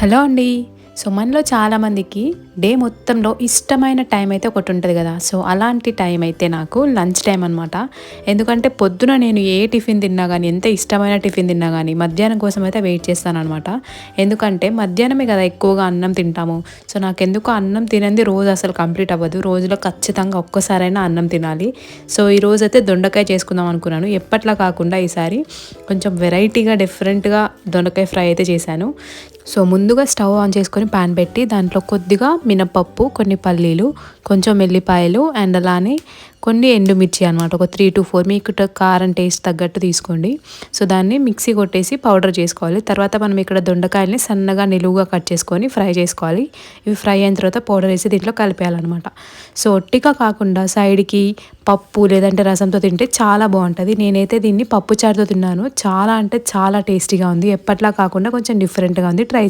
Hello అండి. So, మనలో చాలామందికి డే మొత్తంలో ఇష్టమైన టైం అయితే ఒకటి ఉంటుంది కదా! సో, అలాంటి టైం అయితే నాకు లంచ్ టైం అనమాట. ఎందుకంటే పొద్దున నేను ఏ టిఫిన్ తిన్నా గానీ, ఎంత ఇష్టమైన టిఫిన్ తిన్నా గానీ, మధ్యాహ్నం కోసం అయితే వెయిట్ చేస్తాననమాట. ఎందుకంటే మధ్యాహ్నమే కదా ఎక్కువగా అన్నం తింటాము. సో, నాకెందుకో అన్నం తినంది రోజు అసలు కంప్లీట్ అవ్వదు. రోజులో ఖచ్చితంగా ఒక్కసారైనా అన్నం తినాలి. సో, ఈరోజైతే దొండకాయ చేసుకుందాం అనుకున్నాను. ఎప్పట్లా కాకుండా ఈసారి కొంచెం వెరైటీగా, డిఫరెంట్‌గా దొండకాయ ఫ్రై అయితే చేశాను. సో, ముందుగా స్టవ్ ఆన్ చేసుకొని పాన్ పెట్టి దాంట్లో కొద్దిగా మినపప్పు, కొన్ని పల్లీలు, కొంచెం ఎల్లిపాయలు అండ్ అలానే కొన్ని ఎండుమిర్చి అనమాట. ఒక 3-4 మీకు కారం టేస్ట్ తగ్గట్టు తీసుకోండి. సో, దాన్ని మిక్సీ కొట్టేసి పౌడర్ చేసుకోవాలి. తర్వాత మనం ఇక్కడ దొండకాయల్ని సన్నగా నిలువుగా కట్ చేసుకొని ఫ్రై చేసుకోవాలి. ఇవి ఫ్రై అయిన తర్వాత పౌడర్ వేసి దీంట్లో కలిపేయాలన్నమాట. సో, ఒట్టిగా కాకుండా సైడ్‌కి పప్పు లేదంటే రసంతో తింటే చాలా బాగుంటుంది. నేనైతే దీన్ని పప్పు చారుతో తిన్నాను. చాలా అంటే చాలా టేస్టీగా ఉంది. ఎప్పట్లా కాకుండా కొంచెం డిఫరెంట్‌గా ఉంది. ట్రై